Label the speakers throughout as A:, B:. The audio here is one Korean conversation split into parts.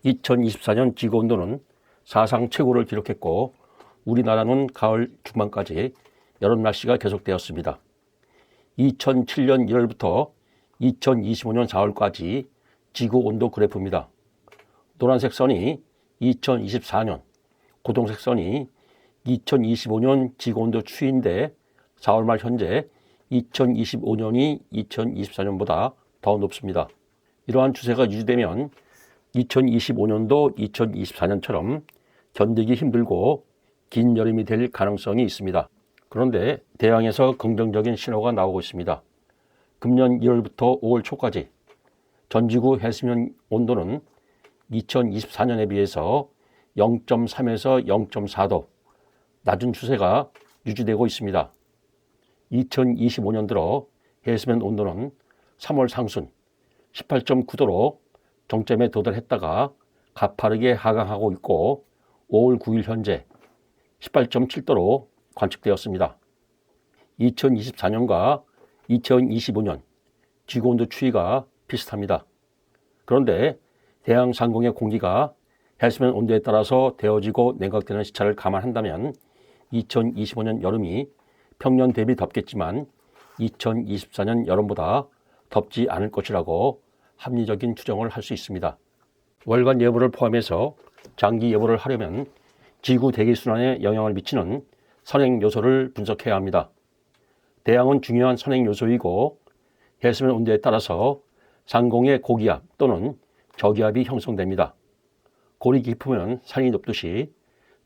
A: 2024년 지구온도는 사상 최고를 기록했고 우리나라는 가을 중반까지 여름 날씨가 계속되었습니다. 2007년 1월부터 2025년 4월까지 지구온도 그래프입니다. 노란색 선이 2024년, 고동색 선이 2025년 지구온도 추이인데 4월 말 현재 2025년이 2024년보다 더 높습니다. 이러한 추세가 유지되면 2025년도 2024년처럼 견디기 힘들고 긴 여름이 될 가능성이 있습니다. 그런데 대양에서 긍정적인 신호가 나오고 있습니다. 금년 1월부터 5월 초까지 전지구 해수면 온도는 2024년에 비해서 0.3에서 0.4도 낮은 추세가 유지되고 있습니다. 2025년 들어 해수면 온도는 3월 상순 18.9도로 정점에 도달했다가 가파르게 하강하고 있고 5월 9일 현재 18.7도로 관측되었습니다. 2024년과 2025년 지구온도 추이가 비슷합니다. 그런데 대양 상공의 공기가 해수면 온도에 따라서 데워지고 냉각되는 시차를 감안한다면 2025년 여름이 평년 대비 덥겠지만 2024년 여름보다 덥지 않을 것이라고 합리적인 추정을 할 수 있습니다. 월간 예보를 포함해서 장기 예보를 하려면 지구 대기순환에 영향을 미치는 선행 요소를 분석해야 합니다. 대양은 중요한 선행 요소이고 해수면 온도에 따라서 상공의 고기압 또는 저기압이 형성됩니다. 골이 깊으면 산이 높듯이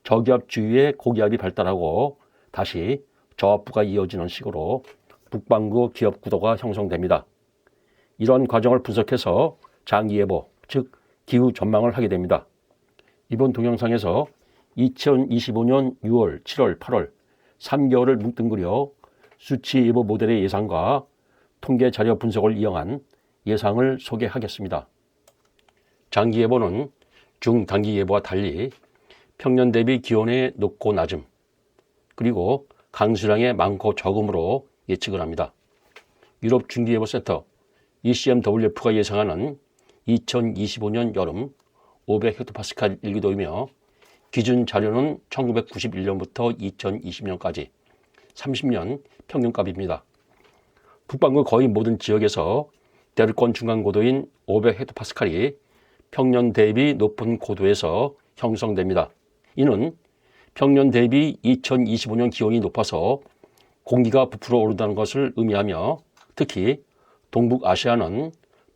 A: 저기압 주위에 고기압이 발달하고 다시 저압부가 이어지는 식으로 북반구 기압 구도가 형성됩니다. 이런 과정을 분석해서 장기 예보, 즉 기후 전망을 하게 됩니다. 이번 동영상에서 2025년 6월, 7월, 8월 3개월을 뭉뚱그려 수치 예보 모델의 예상과 통계 자료 분석을 이용한 예상을 소개하겠습니다. 장기 예보는 중단기 예보와 달리 평년 대비 기온의 높고 낮음, 그리고 강수량의 많고 적음으로 예측을 합니다. 유럽 중기예보센터 ECMWF가 예상하는 2025년 여름 500헥토파스칼 일기도이며 기준 자료는 1991년부터 2020년까지 30년 평균값입니다. 북반구 거의 모든 지역에서 대륙권 중간 고도인 500헥토파스칼이 평년 대비 높은 고도에서 형성됩니다. 이는 평년 대비 2025년 기온이 높아서 공기가 부풀어 오른다는 것을 의미하며 특히 동북아시아는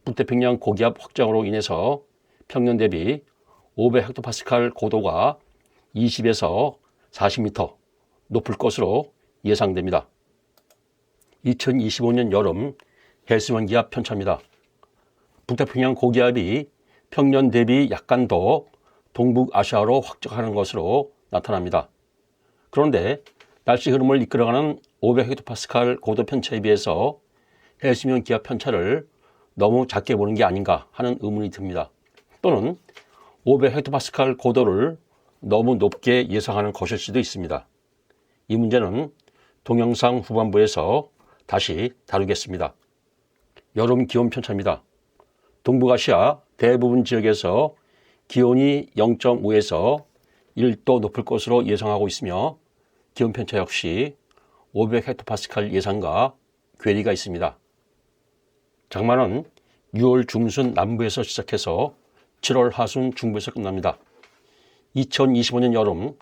A: 북태평양 고기압 확장으로 인해서 평년 대비 500헥토파스칼 고도가 20에서 40m 높을 것으로 예상됩니다. 2025년 여름 해수면 기압 편차입니다. 북태평양 고기압이 평년 대비 약간 더 동북아시아로 확장하는 것으로 나타납니다. 그런데 날씨 흐름을 이끌어가는 500헥토파스칼 고도 편차에 비해서 해수면 기압 편차를 너무 작게 보는 게 아닌가 하는 의문이 듭니다. 또는 500헥토파스칼 고도를 너무 높게 예상하는 것일 수도 있습니다. 이 문제는 동영상 후반부에서 다시 다루겠습니다. 여름 기온 편차입니다. 동북아시아 대부분 지역에서 기온이 0.5에서 1도 높을 것으로 예상하고 있으며 기온 편차 역시 500헥토파스칼 예상과 괴리가 있습니다. 장마는 6월 중순 남부에서 시작해서 7월 하순 중부에서 끝납니다. 2025년 여름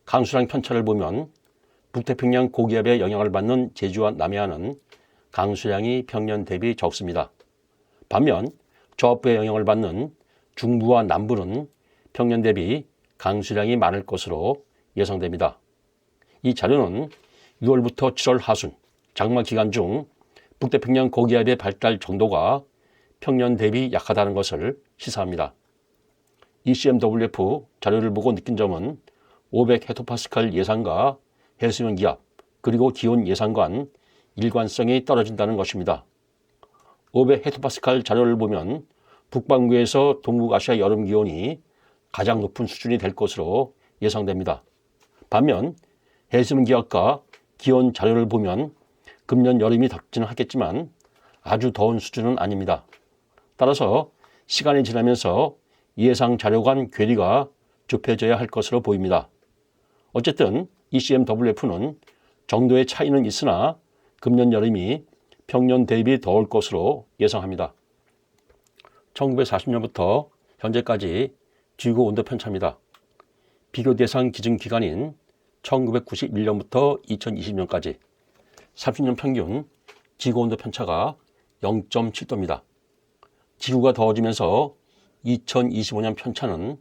A: 강수량 편차를 보면 북태평양 고기압의 영향을 받는 제주와 남해안은 강수량이 평년 대비 적습니다. 반면 저압부의 영향을 받는 중부와 남부는 평년 대비 강수량이 많을 것으로 예상됩니다. 이 자료는 6월부터 7월 하순 장마 기간 중 북태평양 고기압의 발달 정도가 평년 대비 약하다는 것을 시사합니다. ECMWF 자료를 보고 느낀 점은 500헥토파스칼 예상과 해수면 기압 그리고 기온 예상과는 일관성이 떨어진다는 것입니다. 500헥토파스칼 자료를 보면 북반구에서 동북아시아 여름 기온이 가장 높은 수준이 될 것으로 예상됩니다. 반면 해수면 기압과 기온 자료를 보면 금년 여름이 덥지는 하겠지만 아주 더운 수준은 아닙니다. 따라서 시간이 지나면서 예상 자료 간 괴리가 좁혀져야 할 것으로 보입니다. 어쨌든 ECMWF는 정도의 차이는 있으나 금년 여름이 평년 대비 더울 것으로 예상합니다. 1940년부터 현재까지 지구 온도 편차입니다. 비교 대상 기준 기간인 1991년부터 2020년까지 30년 평균 지구 온도 편차가 0.7도입니다. 지구가 더워지면서 2025년 편차는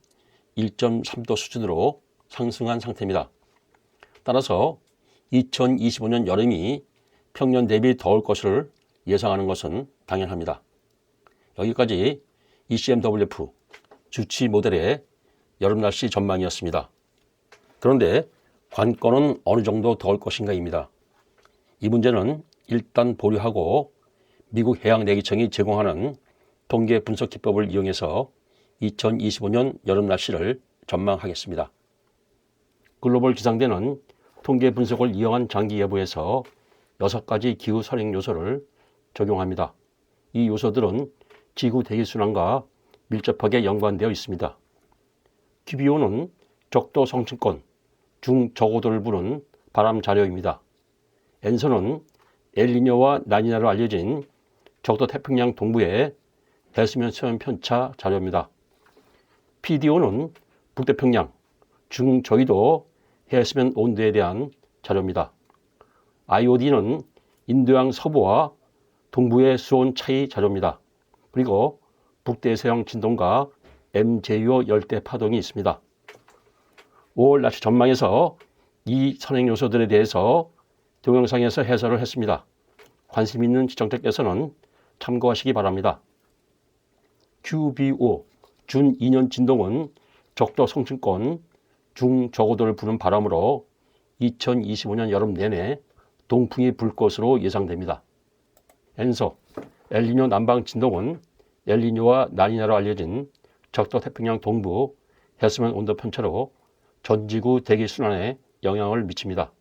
A: 1.3도 수준으로 상승한 상태입니다. 따라서 2025년 여름이 평년 대비 더울 것을 예상하는 것은 당연합니다. 여기까지 ECMWF 주치 모델의 여름 날씨 전망이었습니다. 그런데 관건은 어느 정도 더울 것인가입니다. 이 문제는 일단 보류하고 미국 해양대기청이 제공하는 통계 분석 기법을 이용해서 2025년 여름 날씨를 전망하겠습니다. 글로벌 기상대는 통계 분석을 이용한 장기 예보에서 6가지 기후 선행 요소를 적용합니다. 이 요소들은 지구 대기순환과 밀접하게 연관되어 있습니다. QBO는 적도 성층권, 중저고도를 부른 바람 자료입니다. 엔소는 엘니뇨와 라니냐로 알려진 적도 태평양 동부의 대수면 수면 편차 자료입니다. PDO는 북태평양, 중저위도 해수면 온도에 대한 자료입니다. IOD는 인도양 서부와 동부의 수온 차이 자료입니다. 그리고 북대서양 진동과 MJO 열대 파동이 있습니다. 5월 날씨 전망에서 이 선행 요소들에 대해서 동영상에서 해설을 했습니다. 관심 있는 시청자께서는 참고하시기 바랍니다. QBO, 준 2년 진동은 적도 성층권, 중저고도를 부는 바람으로 2025년 여름 내내 동풍이 불 것으로 예상됩니다. 엔소, 엘니뇨 남방 진동은 엘니뇨와 라니냐로 알려진 적도 태평양 동부 해수면 온도 편차로 전지구 대기순환에 영향을 미칩니다.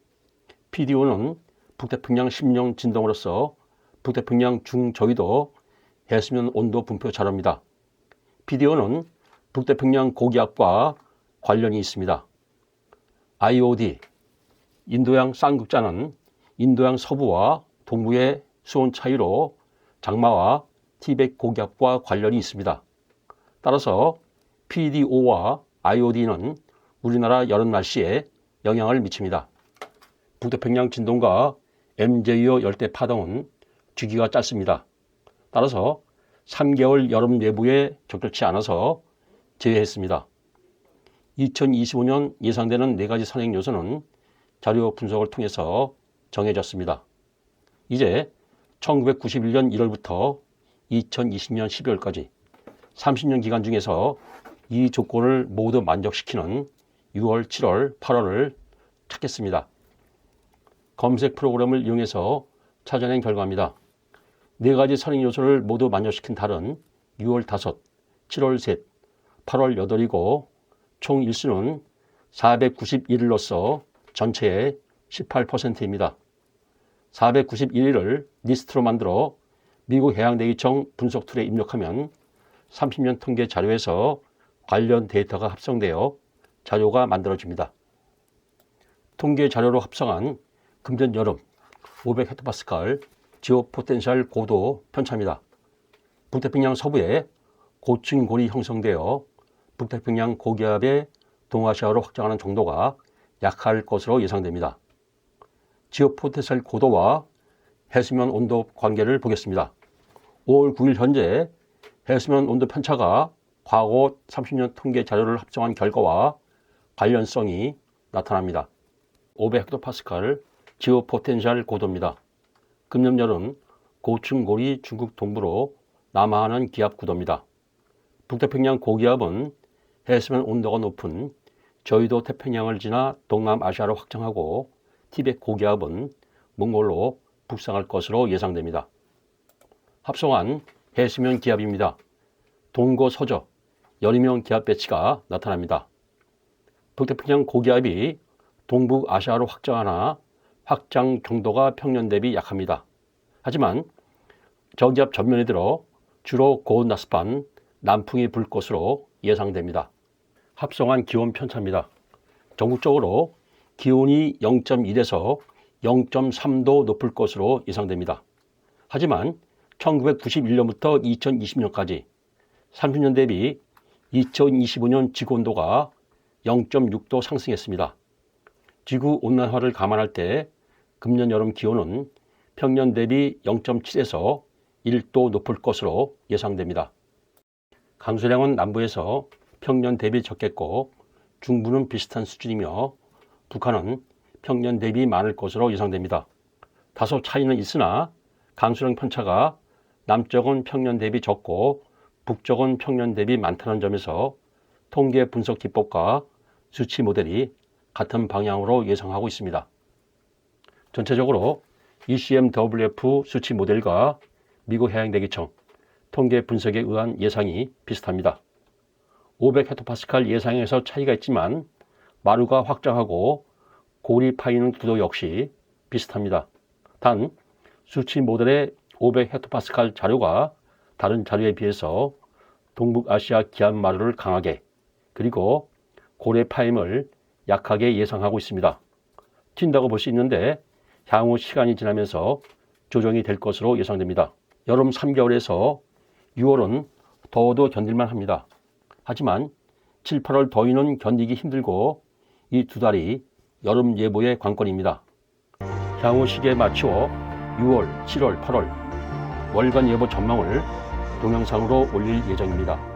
A: PDO는 북태평양 심령 진동으로서 북태평양 중저위도 해수면 온도 분포 자료입니다. PDO는 북태평양 고기압과 관련이 있습니다. IOD, 인도양 쌍극자는 인도양 서부와 동부의 수온 차이로 장마와 티벳 고기압과 관련이 있습니다. 따라서 PDO와 IOD는 우리나라 여름 날씨에 영향을 미칩니다. 북태평양 진동과 MJO 열대 파동은 주기가 짧습니다. 따라서 3개월 여름 예보에 적절치 않아서 제외했습니다. 2025년 예상되는 4가지 선행 요소는 자료 분석을 통해서 정해졌습니다. 이제 1991년 1월부터 2020년 12월까지 30년 기간 중에서 이 조건을 모두 만족시키는 6월, 7월, 8월을 찾겠습니다. 검색 프로그램을 이용해서 찾아낸 결과입니다. 4가지 선행 요소를 모두 만족시킨 달은 6월 5, 7월 3, 8월 8이고 총 일수는 491일로서 전체의 18%입니다. 491일을 리스트로 만들어 미국 해양대기청 분석 툴에 입력하면 30년 통계 자료에서 관련 데이터가 합성되어 자료가 만들어집니다. 통계 자료로 합성한 금년 여름 500헥토파스칼 지오 포텐셜 고도 편차입니다. 북태평양 서부에 고층 골이 형성되어 북태평양 고기압의 동아시아로 확장하는 정도가 약할 것으로 예상됩니다. 지오 포텐셜 고도와 해수면 온도 관계를 보겠습니다. 5월 9일 현재 해수면 온도 편차가 과거 30년 통계 자료를 합성한 결과와 관련성이 나타납니다. 500헥토파스칼 지오 포텐셜 고도입니다. 금년 여름 고층고리 중국 동부로 남하하는 기압 구도입니다. 북태평양 고기압은 해수면 온도가 높은 저위도 태평양을 지나 동남아시아로 확장하고 티벳 고기압은 몽골로 북상할 것으로 예상됩니다. 합성한 해수면 기압입니다. 동고서저 연이면 기압 배치가 나타납니다. 북태평양 고기압이 동북아시아로 확장하나 확장 정도가 평년 대비 약합니다. 하지만 저기압 전면에 들어 주로 고온나스판 남풍이 불 것으로 예상됩니다. 합성한 기온 편차입니다. 전국적으로 기온이 0.1에서 0.3도 높을 것으로 예상됩니다. 하지만 1991년부터 2020년까지 30년 대비 2025년 지구온도가 0.6도 상승했습니다. 지구온난화를 감안할 때 금년 여름 기온은 평년 대비 0.7에서 1도 높을 것으로 예상됩니다. 강수량은 남부에서 평년 대비 적겠고 중부는 비슷한 수준이며 북한은 평년 대비 많을 것으로 예상됩니다. 다소 차이는 있으나 강수량 편차가 남쪽은 평년 대비 적고 북쪽은 평년 대비 많다는 점에서 통계 분석 기법과 수치 모델이 같은 방향으로 예상하고 있습니다. 전체적으로 ECMWF 수치 모델과 미국 해양대기청 통계 분석에 의한 예상이 비슷합니다. 500헥토파스칼 예상에서 차이가 있지만 마루가 확장하고 골이 파이는 구도 역시 비슷합니다. 단 수치 모델의 500헥토파스칼 자료가 다른 자료에 비해서 동북아시아 기압 마루를 강하게 그리고 고래 파임을 약하게 예상하고 있습니다. 튄다고 볼 수 있는데 향후 시간이 지나면서 조정이 될 것으로 예상됩니다. 여름 3개월에서 6월은 더워도 견딜만 합니다. 하지만 7, 8월 더위는 견디기 힘들고 이 두 달이 여름 예보의 관건입니다. 향후 시기에 맞추어 6월, 7월, 8월 월간 예보 전망을 동영상으로 올릴 예정입니다.